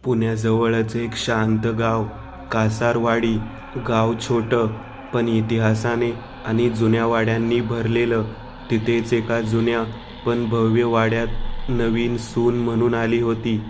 पुण्याजवळच एक शांत गाव, कासारवाडी. गाव छोटं, पण इतिहासाने आणि जुन्या वाड्यांनी भरलेलं. तिथेच एका जुन्या पण भव्य वाड्यात नवीन सून म्हणून आली होती.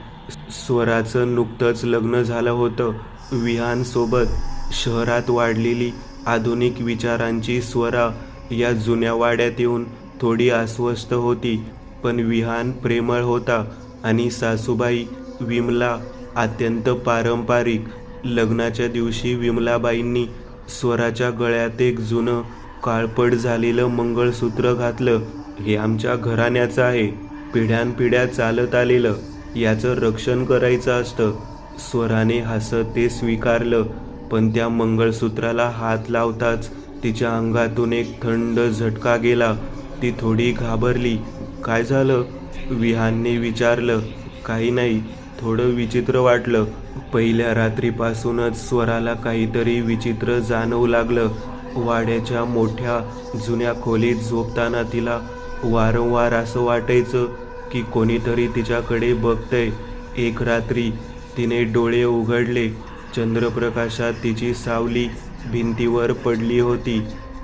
स्वराचं नुकतंच लग्न झालं होतं विहानसोबत. शहरात वाढलेली आधुनिक विचारांची स्वरा या जुन्या वाड्यात येऊन थोडी अस्वस्थ होती. पण विहान प्रेमळ होता आणि सासूबाई विमला अत्यंत पारंपरिक. लग्नाच्या दिवशी विमलाबाईंनी स्वराच्या गळ्यात एक जुनं काळपट झालेलं मंगळसूत्र घातलं. हे आमच्या घराण्याचं आहे, पिढ्यानपिढ्या चालत आलेलं. याचं रक्षण करायचं असतं. स्वराने हसत ते स्वीकारलं. पण त्या मंगळसूत्राला हात लावताच तिच्या अंगातून एक थंड झटका गेला. ती थोडी घाबरली. काय झालं? विहानने विचारलं. काही नाही, थोडं विचित्र वाटलं. पहिल्या रात्रीपासूनच स्वराला काहीतरी विचित्र जाणवू लागलं. वाड्याच्या मोठ्या जुन्या खोलीत झोपताना तिला वारंवार असं वाटायचं की कोणीतरी तिच्याकडे बघतंय. एक रात्री तिने डोळे उघडले. चंद्रप्रकाशात तिची सावली भिंतीवर पडली होती,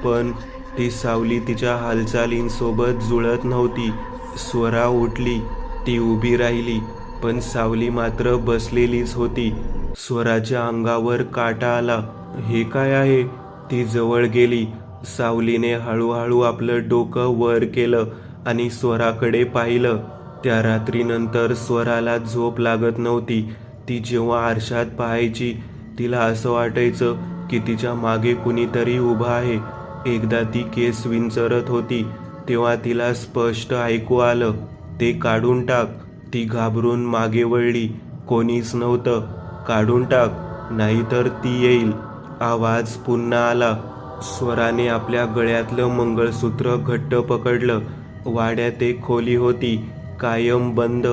पण ती सावली तिच्या हालचालींसोबत जुळत नव्हती. स्वरा उठली. ती उभी राहिली, पण सावली मात्र बसलेलीच होती. स्वराच्या अंगावर काटा आला. हे काय आहे? ती जवळ गेली. सावलीने हळूहळू आपलं डोकं वर केलं आणि स्वराकडे पाहिलं. त्या रात्रीनंतर स्वराला झोप लागत नव्हती. ती जेव्हा आरशात पाहायची, तिला असं वाटायचं की तिच्या मागे कुणीतरी उभा आहे. एकदा ती केस विंचरत होती, तेव्हा तिला स्पष्ट ऐकू आलं, ते काढून टाक. ती घाबरून मागे वळली. कोणीच नव्हतं. काढून टाक, नाहीतर ती येईल. आवाज पुन्हा आला. स्वराने आपल्या गळ्यातलं मंगळसूत्र घट्ट पकडलं. वाड्यात एक खोली होती, कायम बंद.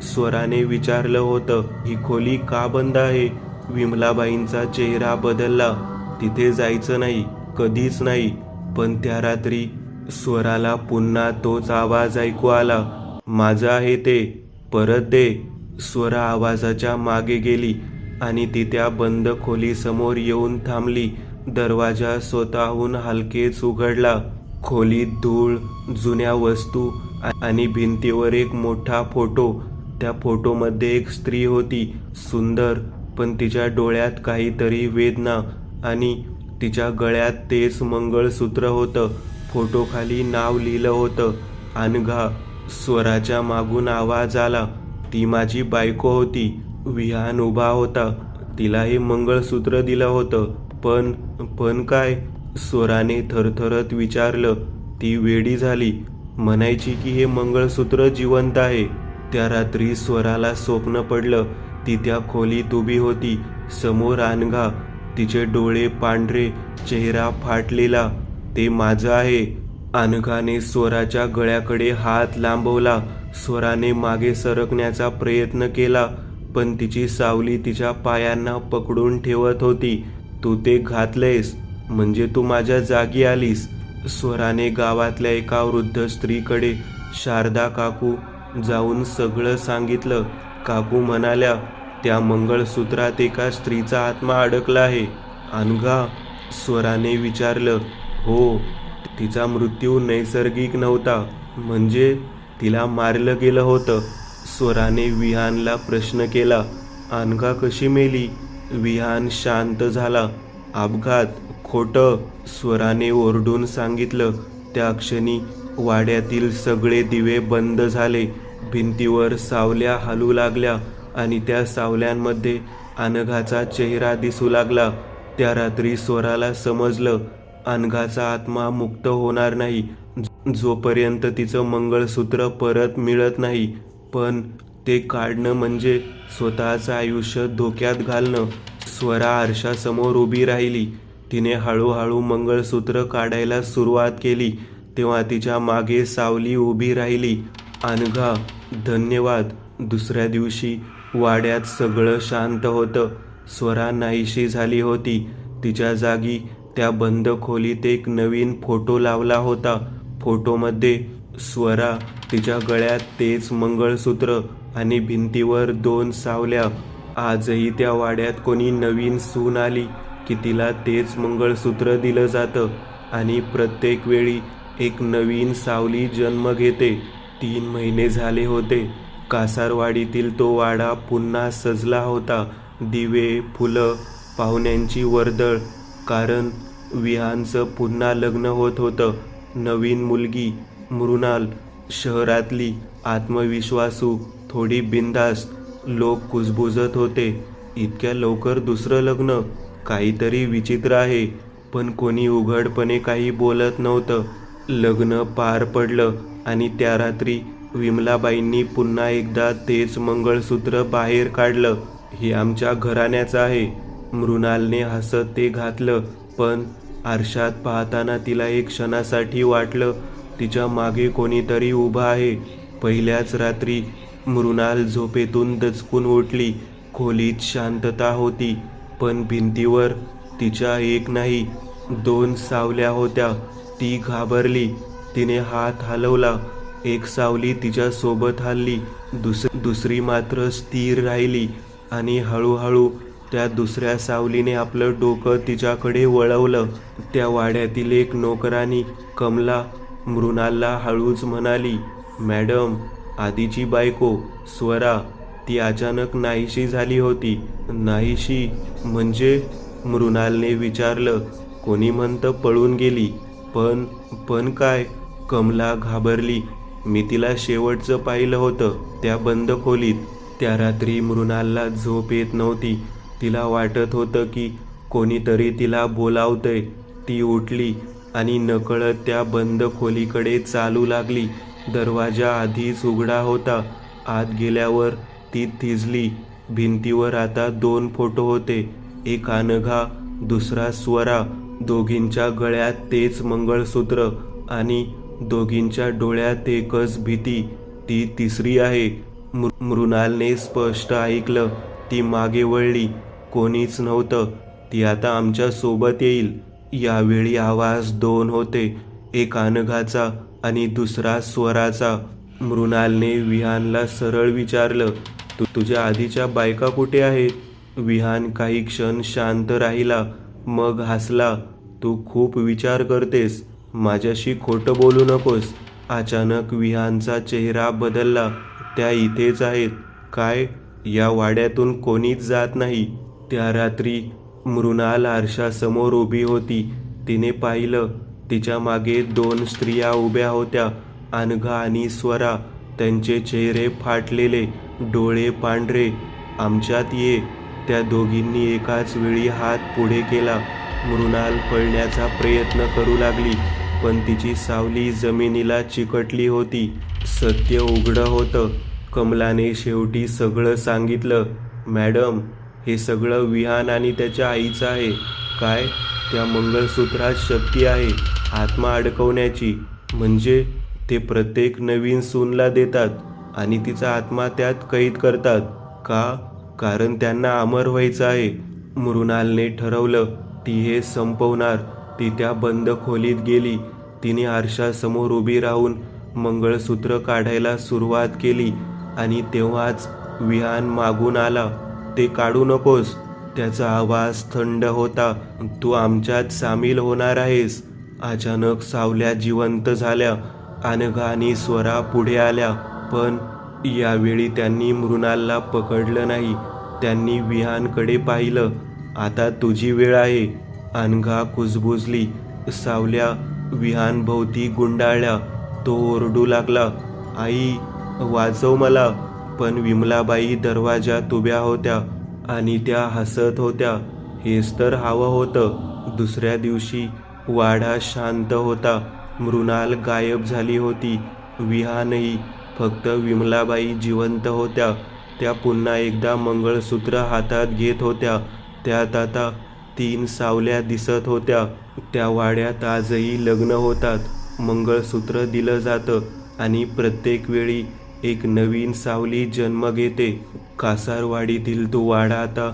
स्वराने विचारलं होतं, ही खोली का बंद आहे? विमलाबाईंचा चेहरा बदलला. तिथे जायचं नाही, कधीच नाही. पण त्या रात्री स्वराला पुन्हा तोच आवाज ऐकू आला. माझं आहे ते, परत दे. स्वरा आवाजाच्या मागे गेली आणि ती त्या बंद खोलीसमोर येऊन थांबली. दरवाजा स्वतःहून हलकेच उघडला. खोलीत धूळ, जुन्या वस्तू आणि भिंतीवर एक मोठा फोटो. त्या फोटोमध्ये एक स्त्री होती, सुंदर, पण तिच्या डोळ्यात काहीतरी वेदना. आणि तिच्या गळ्यात तेच मंगळसूत्र होतं. फोटोखाली नाव लिहिलं होतं, अनघा. स्वराच्या मागून आवाज आला, ती माझी बायको होती. विहान उभा होता. तिला हे मंगळसूत्र दिलं होतं. पण काय? स्वराने थरथरत विचारलं. ती वेडी झाली. म्हणायची की हे मंगळसूत्र जिवंत आहे. त्या रात्री स्वराला स्वप्न पडलं. ती त्या खोलीत उभी होती. समोर अनघा. तिचे डोळे पांढरे, चेहरा फाटलेला. ते माझं आहे. अनघाने स्वराच्या गळ्याकडे हात लांबवला. स्वराने मागे सरकण्याचा प्रयत्न केला, पण तिची सावली तिच्या पायांना पकडून ठेवत होती. तू ते घातलेस म्हणजे तू माझ्या जागी आलीस. स्वराने गावातल्या एका वृद्ध स्त्रीकडे, शारदा काकू, जाऊन सगळं सांगितलं. काकू म्हणाल्या, त्या मंगळसूत्रात एका स्त्रीचा आत्मा अडकला आहे. अनघा? स्वराने विचारलं. हो. तिचा मृत्यू नैसर्गिक नव्हता. म्हणजे तिला मारलं गेलं होतं. स्वराने विहानला प्रश्न केला. अनघा कशी मेली? विहान शांत झाला. अपघात. खोटं, स्वराने ओरडून सांगितलं. त्या क्षणी वाड्यातील सगळे दिवे बंद झाले. भिंतीवर सावल्या हलू लागल्या आणि त्या सावल्यांमध्ये अनघाचा चेहरा दिसू लागला. त्या रात्री स्वराला समजलं, अनघाचा आत्मा मुक्त होणार नाही जोपर्यंत तिचं मंगळसूत्र परत मिळत नाही. पण ते काढणं म्हणजे स्वतःचं आयुष्य धोक्यात घालणं. स्वरा आरशासमोर उभी राहिली. तिने हळूहळू मंगळसूत्र काढायला सुरुवात केली. तेव्हा तिच्या मागे सावली उभी राहिली. अनघा, धन्यवाद. दुसऱ्या दिवशी वाड्यात सगळं शांत होतं. स्वरा नाहीशी झाली होती. तिच्या जागी त्या बंद खोलीत एक नवीन फोटो लावला होता. फोटोमध्ये स्वरा, तिच्या गळ्यात तेच मंगळसूत्र आणि भिंतीवर 2 सावल्या. आजही त्या वाड्यात कोणी नवीन सून आली की तिला तेच मंगळसूत्र दिलं जातं आणि प्रत्येक वेळी एक नवीन सावली जन्म घेते. 3 महिने झाले होते. कासारवाडीतील तो वाडा पुन्हा सजला होता. दिवे, फुलं, पाहुण्यांची वर्दळ. कारण विहानचं पुन्हा लग्न होत होतं. नवीन मुलगी, मृणाल, शहरातली, आत्मविश्वासू, थोडी बिनधास्त. लोक कुजबुजत होते, इतक्या लवकर दुसरं लग्न, काहीतरी विचित्र आहे. पण कोणी उघडपणे काही बोलत नव्हतं. लग्न पार पडलं आणि त्या रात्री विमलाबाईंनी पुन्हा एकदा तेच मंगळसूत्र बाहेर काढलं. हे आमच्या घराण्याचं आहे, मृणालने हसत ते घातलं. पण आरशात पाहताना तिला एक क्षणासाठी वाटलं तिच्या मागे कोणीतरी उभं आहे. पहिल्याच रात्री मृणाल झोपेतून दचकून उठली. खोलीत शांतता होती, पण भिंतीवर तिच्या एक नाही 2 सावल्या होत्या. ती घाबरली. तिने हात हलवला. एक सावली तिच्या सोबत हलली, दुसरी मात्र स्थिर राहिली आणि हळूहळू त्या दुसऱ्या सावलीने आपलं डोकं तिच्याकडे वळवलं. त्या वाड्यातील एक नोकरानी, कमला, मृणालला हळूच म्हणाली, मॅडम, आधीची बायको स्वरा, ती अचानक नाहीशी झाली होती. नाहीशी म्हणजे? मृणालने विचारलं. कोणी म्हणतं पळून गेली. पण काय? कमला घाबरली. मी तिला शेवटचं पाहिलं होतं त्या बंद खोलीत. त्या रात्री मृणालला झोप येत नव्हती. तिला वाटत होतं की कोणीतरी तिला बोलावतंय. ती उठली आणि नकळत त्या बंद खोलीकडे चालू लागली. दरवाजा आधीच उघडा होता. आत गेल्यावर ती थिजली. भिंतीवर आता 2 फोटो होते. एक अनघा, दुसरा स्वरा. दोघींच्या गळ्यात तेच मंगळसूत्र आणि दोघींच्या डोळ्यात एकच भीती. ती तिसरी आहे. मृणालने स्पष्ट ऐकलं. ती मागे वळली. कोणीच नव्हतं. ती आता आमच्या सोबत येईल. यावेळी आवाज 2 होते, एक अनघाचा आणि दुसरा स्वराचा. मृणालने विहानला सरळ विचारलं, तुझ्या आधीच्या बायका कुठे आहेत? विहान काही क्षण शांत राहिला, मग हसला. तू खूप विचार करतेस, माझ्याशी खोटं बोलू नकोस. अचानक विहानचा चेहरा बदलला. त्या इथेच आहेत. काय? या वाड्यातून कोणीच जात नाही? त्या रात्री मृणाल आरशासमोर उभी होती. तिने पाहिलं, तिच्या मागे 2 स्त्रिया उभ्या होत्या, अनघा आणि स्वरा. त्यांचे चेहरे फाटलेले, डोळे पांढरे. आमच्यात ये. त्या दोघींनी एकाच वेळी हात पुढे केला. मृणाल पळण्याचा प्रयत्न करू लागली, पण तिची सावली जमिनीला चिकटली होती. सत्य उघडं होतं. कमलाने शेवटी सगळं सांगितलं. मॅडम, हे सगळं विहान आणि त्याच्या आईचं आहे. काय? त्या मंगळसूत्रात शक्ती आहे आत्मा अडकवण्याची. म्हणजे ते प्रत्येक नवीन सूनला देतात आणि तिचा आत्मा त्यात कैद करतात का? कारण त्यांना अमर व्हायचं आहे. मृणालने ठरवलं, ती हे संपवणार. ती त्या बंद खोलीत गेली. तिने आरशासमोर उभी राहून मंगळसूत्र काढायला सुरुवात केली आणि तेव्हाच विहान मागून आला. ते काढू नकोस. त्याचा आवाज थंड होता. तू आमच्यात सामील होणार आहेस. अचानक सावल्या जिवंत झाल्या. अनघा आणि स्वरा पुढे आल्या, पण यावेळी त्यांनी मृणालला पकडलं नाही. त्यांनी विहानकडे पाहिलं. आता तुझी वेळ आहे. अनघा कुजबुजली. सावल्या विहान भोवती गुंडाळल्या. तो ओरडू लागला, आई, वाचव मला. पण विमलाबाई दरवाजात उभ्या होत्या आणि त्या हसत होत्या. हेच तर हवं होतं. दुसऱ्या दिवशी वाडा शांत होता. मृणाल गायब झाली होती. विहानही. फक्त विमलाबाई जिवंत होत्या. त्या पुन्हा एकदा मंगळसूत्र हातात घेत होत्या. त्यात आता 3 सावल्या दिसत होत्या. त्या वाड्यात आजही लग्न होतात, मंगळसूत्र दिलं जातं आणि प्रत्येक वेळी एक नवीन सावली जन्म घेते. कासारवाडीतील तो वाडा आता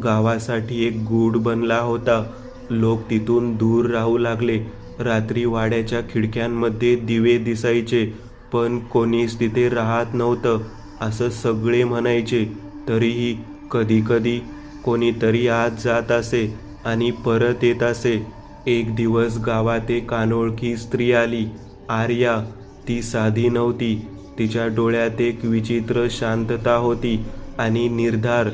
गावासाठी एक गूढ बनला होता. लोक तिथून दूर राहू लागले. रात्री वाड्याच्या खिडक्यांमध्ये दिवे दिसायचे, पण कोणीच तिथे राहत नव्हतं असं सगळे म्हणायचे. तरीही कधी कधी कोणीतरी आत जात असे आणि परत येत असे. एक दिवस गावात एक अनोळखी स्त्री आली. आर्या. ती साधी नव्हती. तिच्या डोळ्यात एक विचित्र शांतता होती आणि निर्धार.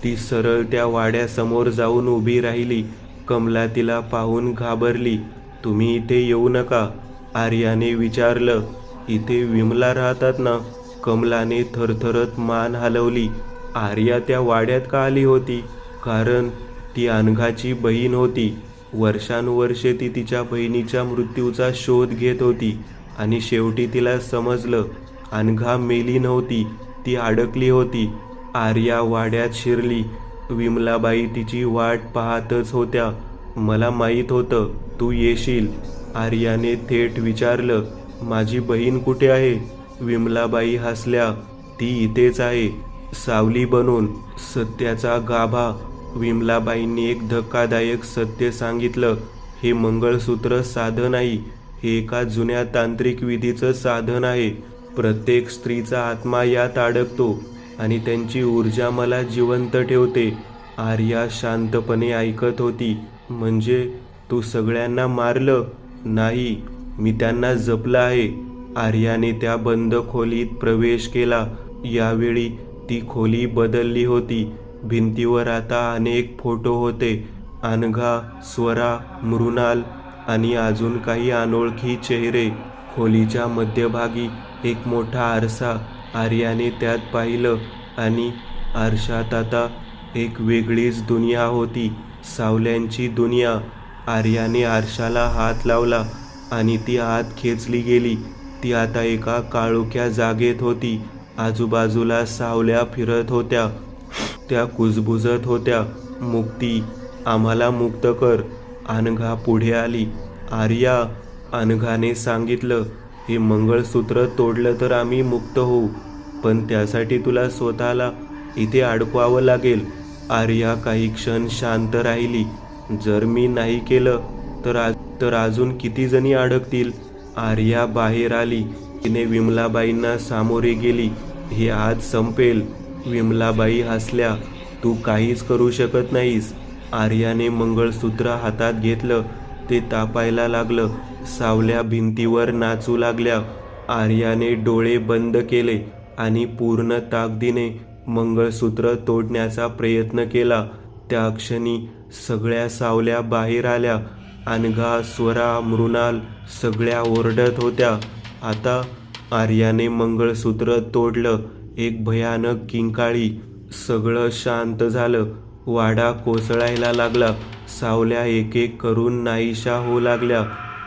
ती सरळ त्या वाड्यासमोर जाऊन उभी राहिली. कमला तिला पाहून घाबरली. तुम्ही इथे येऊ नका, आर्याने विचारलं. इथे विमला राहतात ना? कमलाने थरथरत मान हलवली. आर्या त्या वाड्यात का आली होती? कारण ती अनघाची बहीण होती. वर्षानुवर्षे ती तिच्या बहिणीच्या मृत्यूचा शोध घेत होती आणि शेवटी तिला समजलं, अनघा मेली नव्हती, ती अडकली होती. आर्या वाड्यात शिरली. विमलाबाई तिची वाट पाहतच होत्या. मला माहीत होतं तू येशील, आर्याने थेट विचारलं. माझी बहीण कुठे आहे? विमलाबाई हसल्या. ती इथेच आहे, सावली बनून. सत्याचा गाभा. विमलाबाईंनी एक धक्कादायक सत्य सांगितलं. हे मंगळसूत्र साधं नाही, हे एका जुन्या तांत्रिक विधीचं साधन आहे. प्रत्येक स्त्रीचा आत्मा यात अडकतो आणि त्यांची ऊर्जा मला जिवंत ठेवते. आर्या शांतपणे ऐकत होती. म्हणजे तू सगळ्यांना मारलं? नाही, मी त्यांना जपलं आहे. आर्याने त्या बंद खोलीत प्रवेश केला. यावेळी ती खोली बदलली होती. भिंतीवर आता अनेक फोटो होते. अनघा, स्वरा, मृणाल आणि अजून काही अनोळखी चेहरे. खोलीच्या मध्यभागी एक मोठा आरसा. आर्याने त्यात पाहिलं आणि आरशात आता एक वेगळीच दुनिया होती, सावल्यांची दुनिया. आर्याने आरशाला हात लावला आणि ती आत खेचली गेली. ती आता एका काळोख्या जागेत होती. आजूबाजूला सावल्या फिरत होत्या. त्या कुजबुजत होत्या. मुक्ती, आम्हाला मुक्त कर. अनघा पुढे आली. आर्या, अनघाने सांगितलं, हे मंगळसूत्र तोडलं तर आम्ही मुक्त होऊ, पण त्यासाठी तुला स्वतःला इथे अडकवावं लागेल. आर्या काही क्षण शांत राहिली. जर मी नाही केलं तर अजून किती जणी अडकतील? आर्या बाहेर आली. तिने विमलाबाईंना सामोरे गेली. हे आज संपेल. विमलाबाई हसल्या. तू काहीच करू शकत नाहीस. आर्याने मंगळसूत्र हातात घेतलं. ते तापायला लागलं. सावल्या भिंतीवर नाचू लागल्या. आर्याने डोळे बंद केले आणि पूर्ण ताकदीने मंगळसूत्र तोडण्याचा प्रयत्न केला. त्या क्षणी सगळ्या सावल्या बाहेर आल्या. अनघा, स्वरा, मृणाल सगळ्या ओरडत होत्या. आता आर्याने मंगळसूत्र तोडलं. एक भयानक किंकाळी. सगळं शांत झालं. वाडा कोसळायला लागला. सावल्या एक एक करून नाहीशा होऊ लागल्या.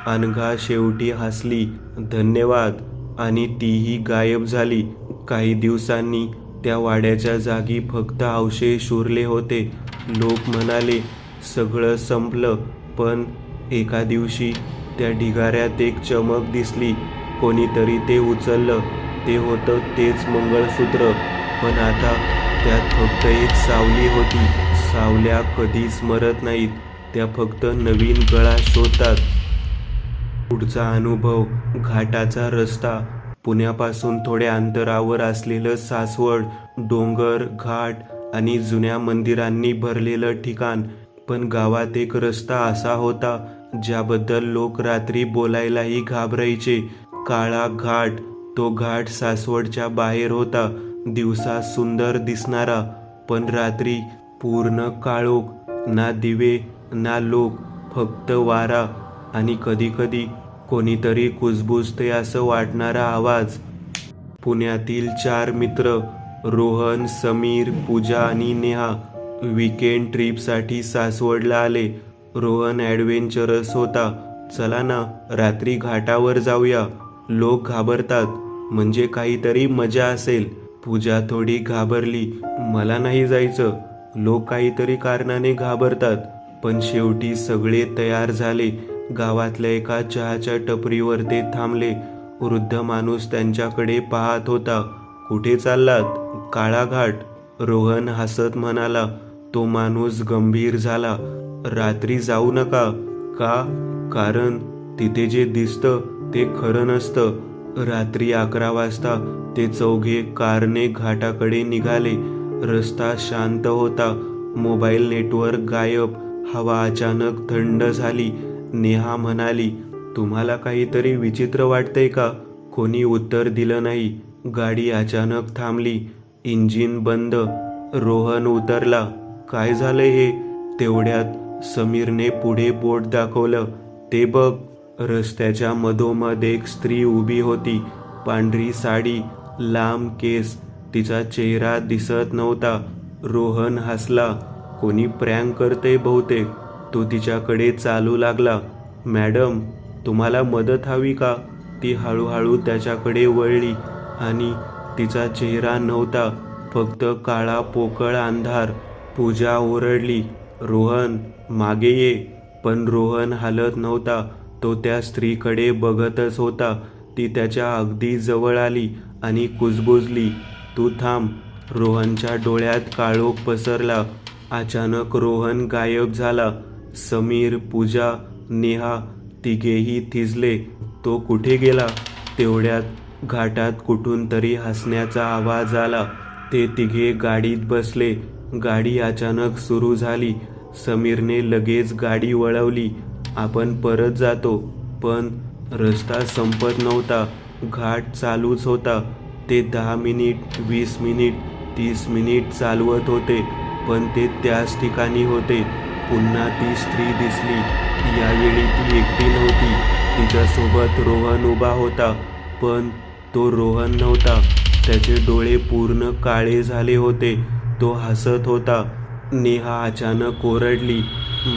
अनघा शेवटी हसली, धन्यवाद, आणि तीही गायब झाली. काही दिवसांनी त्या वाड्याच्या जागी फक्त अवशेष उरले होते. लोक म्हणाले सगळं संपलं, पण एका दिवशी त्या ढिगाऱ्यात एक चमक दिसली. कोणीतरी ते उचललं. ते होतं तेच मंगळसूत्र, पण आता त्यात फक्त एक सावली होती. सावल्या कधीच मरत नाहीत, त्या फक्त नवीन गळा शोधतात. पुढचा अनुभव. घाटाचा रस्ता. पुण्यापासून थोड्या अंतरावर असलेलं सासवड. डोंगर, घाट आणि जुन्या मंदिरांनी भरलेलं ठिकाण. पण गावात एक रस्ता असा होता ज्याबद्दल लोक रात्री बोलायलाही घाबरायचे. काळा घाट. तो घाट सासवडच्या बाहेर होता. दिवसा सुंदर दिसणारा, पण रात्री पूर्ण काळोख. ना दिवे ना लोक, फक्त वारा आणि कधी कधी कोणीतरी कुजबुजते असं वाटणारा आवाज. पुण्यातील 4 मित्र, रोहन, समीर, पूजा आणि नेहा, वीकेंड ट्रिपसाठी सासवडला आले. रोहन ॲडव्हेंचरस होता. चला ना, रात्री घाटावर जाऊया. लोक घाबरतात, म्हणजे काहीतरी मजा असेल. पूजा थोडी घाबरली. मला नाही जायचं. लोक काहीतरी कारणाने घाबरतात. पण शेवटी सगळे तयार झाले. गावातल्या एका चहाच्या टपरीवर ते थांबले. वृद्ध माणूस त्यांच्याकडे पाहत होता. कुठे चाललात? काळा घाट, रोहन हसत म्हणाला. तो माणूस गंभीर झाला. रात्री जाऊ नका. का? कारण तिथे जे दिसतं ते खरं नसतं. रात्री 11 वाजता ते चौघे कारने घाटाकडे निघाले. रस्ता शांत होता. मोबाईल नेटवर्क गायब. हवा अचानक थंड झाली. नेहा म्हणाली, तुम्हाला काहीतरी विचित्र वाटतंय का? कोणी उत्तर दिलं नाही. गाडी अचानक थांबली. इंजिन बंद. रोहन उतरला. काय झालंय हे? तेवढ्यात समीरने पुढे बोट दाखवलं. ते बघ. रस्त्याच्या मधोमध एक स्त्री उभी होती. पांढरी साडी, लांब केस. तिचा चेहरा दिसत नव्हता. रोहन हसला. कोणी प्रँक करतंय बहुतेक. तो तिच्याकडे चालू लागला. मॅडम, तुम्हाला मदत हवी का? ती हळूहळू त्याच्याकडे वळली आणि तिचा चेहरा नव्हता, फक्त काळा पोकळ अंधार. पूजा ओरडली, रोहन मागे ये. पण रोहन हालत नव्हता. तो त्या स्त्रीकडे बघतच होता. ती त्याच्या अगदी जवळ आली आणि कुजबुजली, तू थांब. रोहनच्या डोळ्यात काळोख पसरला. अचानक रोहन गायब झाला. समीर, पूजा, नेहा तिघेही थिजले. तो कुठे गेला? तेवढ्यात घाटात कुठून तरी हसण्याचा आवाज आला. ते तिघे गाडीत बसले. गाडी अचानक सुरू झाली. समीरने लगेच गाडी वळवली. आपण परत जातो. पण रस्ता संपत नव्हता. घाट चालूच होता. ते 10 मिनिट, 20 मिनिट, 30 मिनिट चालवत होते. पण ते त्याच ठिकाणी होते. पुन्हा ती स्त्री दिसली. यावेळी ती एकटी नव्हती. तिच्यासोबत रोहन उभा होता. पण तो रोहन नव्हता. त्याचे डोळे पूर्ण काळे झाले होते. तो हसत होता. नेहा अचानक ओरडली,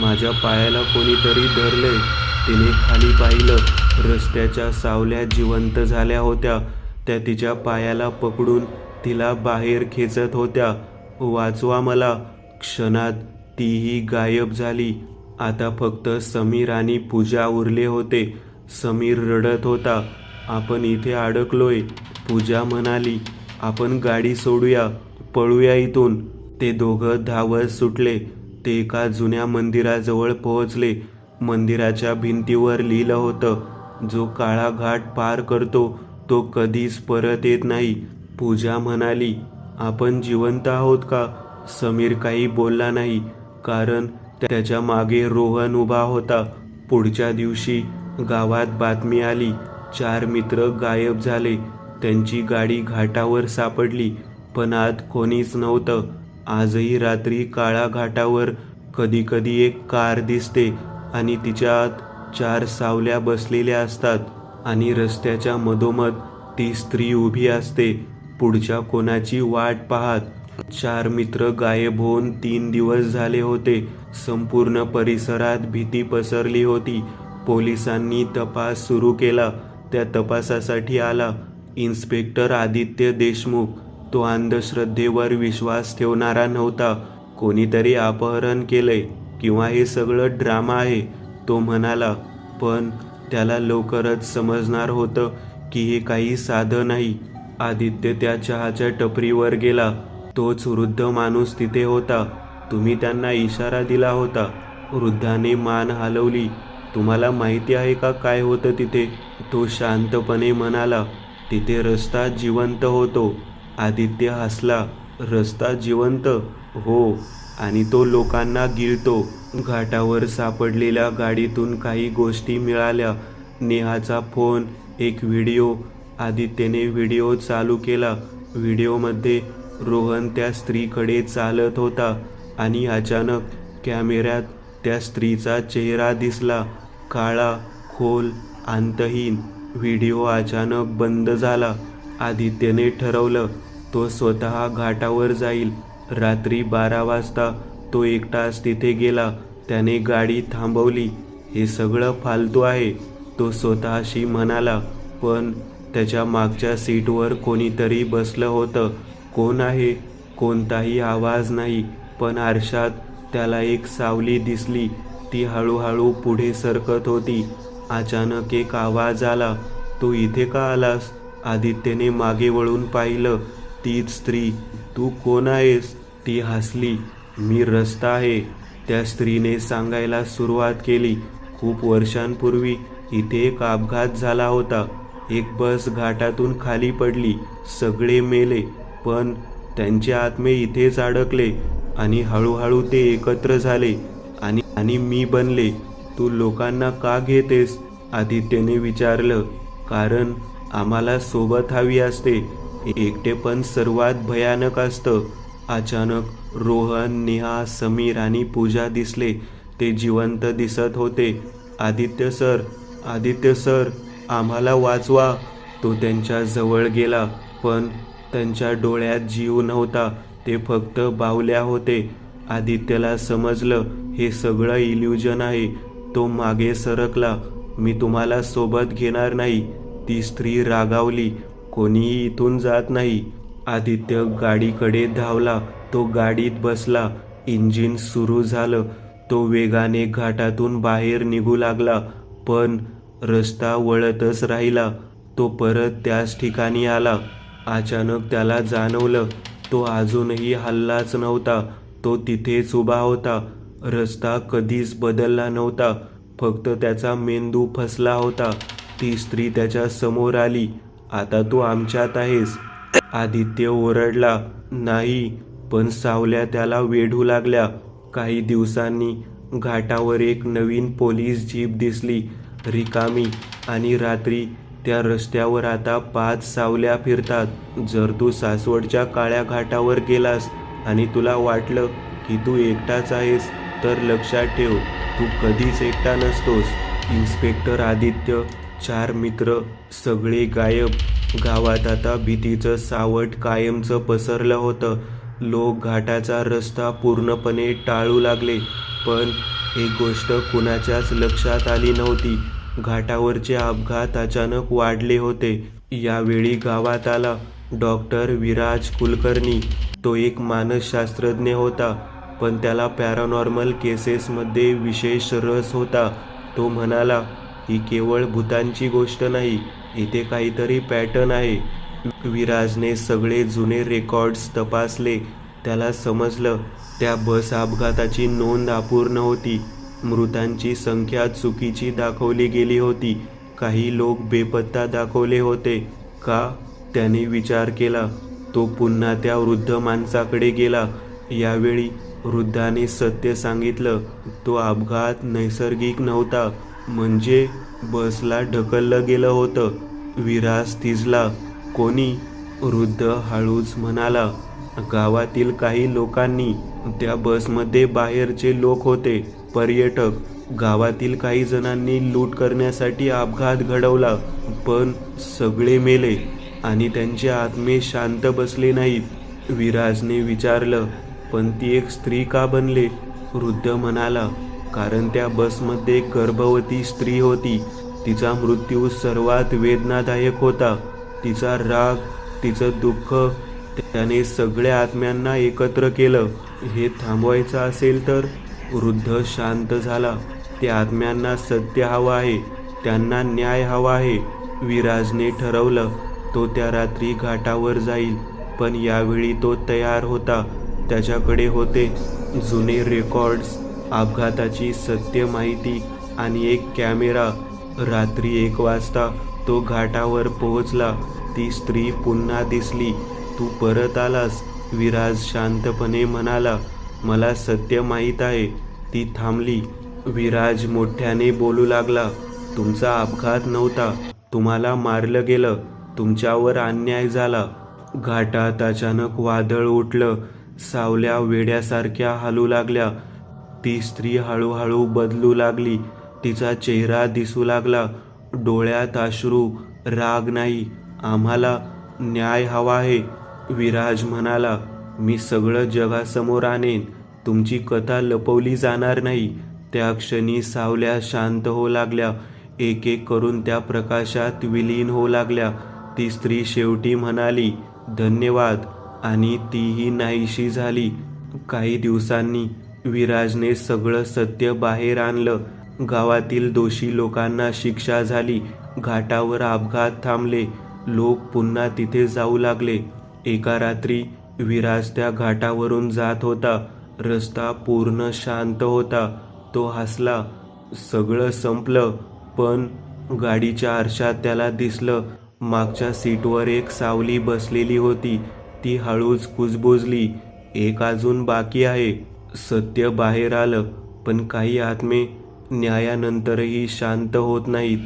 माझ्या पायाला कोणीतरी धरलंय. तिने खाली पाहिलं. रस्त्याच्या सावल्या जिवंत झाल्या होत्या. त्या तिच्या पायाला पकडून तिला बाहेर खेचत होत्या. वाचवा मला. क्षणात तीही गायब झाली. आता फक्त समीर आणि पूजा उरले होते. समीर रडत होता, आपण इथे अडकलोय. पूजा म्हणाली, आपण गाडी सोडूया, पळूया इथून. ते दोघं धावत सुटले. ते एका जुन्या मंदिराजवळ पोहोचले. मंदिराच्या भिंतीवर लिहिलं होतं, जो काळा घाट पार करतो तो कधीच परत येत नाही. पूजा म्हणाली, आपण जिवंत आहोत का? समीर काही बोलला नाही, कारण त्याच्या मागे रोहन उभा होता. पुढच्या दिवशी गावात बातमी आली, 4 मित्र गायब झाले. त्यांची गाडी घाटावर सापडली, पण आत कोणीच नव्हतं. आजही रात्री काळा घाटावर कधी कधी एक कार दिसते आणि तिच्या आत 4 सावल्या बसलेल्या असतात आणि रस्त्याच्या मधोमध ती स्त्री उभी असते, पुढच्या कोणाची वाट पाहत. 4 मित्र गायब होऊन 3 दिवस झाले होते. संपूर्ण परिसरात भीती पसरली होती. पोलिसांनी तपास सुरू केला. त्या तपासासाठी आला इन्स्पेक्टर आदित्य देशमुख. तो अंधश्रद्धेवर विश्वास ठेवणारा नव्हता. कोणीतरी अपहरण केलंय किंवा हे सगळं ड्रामा आहे, तो म्हणाला. पण त्याला लवकरच समजणार होतं की हे काही साधं नाही. आदित्य त्या चहाच्या टपरीवर गेला. तोच वृद्ध माणूस तिथे होता. तुम्ही त्यांना इशारा दिला होता. वृद्धाने मान हलवली. तुम्हाला माहिती आहे का काय होतं तिथे? तो शांतपणे म्हणाला, तिथे रस्ता जिवंत होतो. आदित्य हसला. रस्ता जिवंत? हो, आणि तो लोकांना गिळतो. घाटावर सापडलेल्या गाडीतून काही गोष्टी मिळाल्या. नेहाचा फोन, एक व्हिडिओ. आदित्यने व्हिडिओ चालू केला. व्हिडिओमध्ये रोहन त्या स्त्रीकडे चालत होता आणि अचानक कॅमेऱ्यात त्या स्त्रीचा चेहरा दिसला. काळा, खोल, अंतहीन. व्हिडिओ अचानक बंद झाला. आदित्यने ठरवलं, तो स्वतः घाटावर जाईल. रात्री 12 वाजता तो एकटाच तिथे गेला. त्याने गाडी थांबवली. हे सगळं फालतू आहे, तो स्वतःशी म्हणाला. पण त्याच्या मागच्या सीटवर कोणीतरी बसलं होतं. कोण आहे? कोणताही आवाज नाही, पण आरशात त्याला एक सावली दिसली. ती हळूहळू पुढे सरकत होती. अचानक एक आवाज आला, तू इथे का आलास? आदित्यने मागे वळून पाहिलं. तीच स्त्री. तू कोण आहेस? ती हसली. मी रस्ता आहे. त्या स्त्रीने सांगायला सुरुवात केली. खूप वर्षांपूर्वी इथे एक अपघात झाला होता. एक बस घाटातून खाली पडली. सगळे मेले, पण त्यांचे आत्मे इथेच अडकले आणि हळूहळू ते एकत्र झाले आणि मी बनले. तू लोकांना का घेतेस? आदित्यने विचारलं. कारण आम्हाला सोबत हवी असते. एकटेपण सर्वात भयानक असतं. अचानक रोहन, नेहा, समीर आणि पूजा दिसले. ते जिवंत दिसत होते. आदित्य सर, आम्हाला वाचवा. तो त्यांच्या जवळ गेला, पण त्यांच्या डोळ्यात जीव नव्हता. ते फक्त बाहुल्या होते. आदित्यला समजलं हे सगळं इल्युजन आहे. तो मागे सरकला. मी तुम्हाला सोबत घेणार नाही. ती स्त्री रागावली. कोणीही इथून जात नाही. आदित्य गाडीकडे धावला. तो गाडीत बसला. इंजिन सुरू झालं. तो वेगाने घाटातून बाहेर निघू लागला, पण रस्ता वळतच राहिला. तो परत त्याच ठिकाणी आला. अचानक त्याला जाणवलं तो अजूनही हललाच नव्हता. तो तिथेच उभा होता. रस्ता कधीच बदलला नव्हता, फक्त त्याचा मेंदू फसला होता. ती स्त्री त्याच्या समोर आली. आता तू आमच्यात आहेस. आदित्य ओरडला. नाही, पण सावल्या त्याला वेढू लागल्या. काही दिवसांनी घाटावर एक नवीन पोलीस जीप दिसली, रिकामी. आणि रात्री त्या रस्त्यावर आता 5 सावल्या फिरतात. जर तू सासवडच्या काळ्या घाटावर गेलास आणि तुला वाटलं की तू एकटाच आहेस, तर लक्षात ठेव, तू कधीच एकटा नसतोस. इन्स्पेक्टर आदित्य, 4 मित्र, सगळे गायब. गावात आता भीतीचं सावट कायमचं पसरलं होतं. लोक घाटाचा रस्ता पूर्णपणे टाळू लागले. पण एक गोष्ट कुणाच्याच लक्षात आली नव्हती. घाटावरचे अपघात अचानक वाढले होते. यावेळी गावात आला डॉक्टर विराज कुलकर्णी. तो एक मानसशास्त्रज्ञ होता, पण त्याला पॅरानॉर्मल केसेसमध्ये विशेष रस होता. तो म्हणाला, ही केवळ भूतांची गोष्ट नाही, इथे काहीतरी पॅटर्न आहे. विराजने सगळे जुने रेकॉर्ड्स तपासले. त्याला समजलं त्या बस अपघाताची नोंद अपूर्ण होती. मृतांची संख्या चुकीची दाखवली गेली होती. काही लोक बेपत्ता दाखवले होते. का? त्याने विचार केला. तो पुन्हा त्या वृद्ध माणसाकडे गेला. यावेळी वृद्धाने सत्य सांगितलं. तो अपघात नैसर्गिक नव्हता. म्हणजे बसला ढकललं गेलं होतं. विराज थिजला. कोणी? वृद्ध हळूच म्हणाला, गावातील काही लोकांनी. त्या बसमध्ये बाहेरचे लोक होते, पर्यटक. गावातील काही जणांनी लूट करण्यासाठी अपघात घडवला, पण सगळे मेले आणि त्यांचे आत्मे शांत बसले नाहीत. विराजने विचारलं, पण ती एक स्त्री का बनले? वृद्ध म्हणाला, कारण त्या बसमध्ये एक गर्भवती स्त्री होती. तिचा मृत्यू सर्वात वेदनादायक होता. तिचा राग, तिचं दुःख, त्याने सगळ्या आत्म्यांना एकत्र केलं. हे थांबवायचं असेल तर? वृद्ध शांत झाला. त्या आत्म्यांना सत्य हवं आहे, त्यांना न्याय हवा आहे. विराजने ठरवलं, तो त्या रात्री घाटावर जाईल. पण यावेळी तो तयार होता. त्याच्याकडे होते जुने रेकॉर्ड्स, अपघाताची सत्य माहिती आणि एक कॅमेरा. रात्री 1 वाजता तो घाटावर पोहोचला. ती स्त्री पुन्हा दिसली. तू परत आलास, विराज शांतपणे म्हणाला. मला सत्य माहीत आहे. ती थांबली. विराज मोठ्याने बोलू लागला, तुमचा अपघात नव्हता. तुम्हाला मारलं गेलं. तुमच्यावर अन्याय झाला. घाटात अचानक वादळ उठलं. सावल्या वेड्यासारख्या हलू लागल्या. ती स्त्री हळूहळू बदलू लागली. तिचा चेहरा दिसू लागला. डोळ्यात अश्रू. राग नाही, आम्हाला न्याय हवा आहे. विराज म्हणाला, मी सगळं जगासमोर आणेन. तुमची कथा लपवली जाणार नाही. त्या क्षणी सावल्या शांत होऊ लागल्या. एक एक करून त्या प्रकाशात विलीन होऊ लागल्या. ती स्त्री शेवटी म्हणाली, धन्यवाद, आणि तीही नाहीशी झाली. काही दिवसांनी विराजने सगळं सत्य बाहेर आणलं. गावातील दोषी लोकांना शिक्षा झाली. घाटावर अपघात थांबले. लोक पुन्हा तिथे जाऊ लागले. एका रात्री विराज त्या घाटावरून जात होता. रस्ता पूर्ण शांत होता. तो हसला. सगळं संपलं. पण गाडीच्या आरशात त्याला दिसलं, मागच्या सीटवर एक सावली बसलेली होती. ती हळूच कुजबुजली. एक अजून बाकी आहे. सत्य बाहेर आलं. पण काही आत्मे न्यायानंतरही शांत होत नाहीत.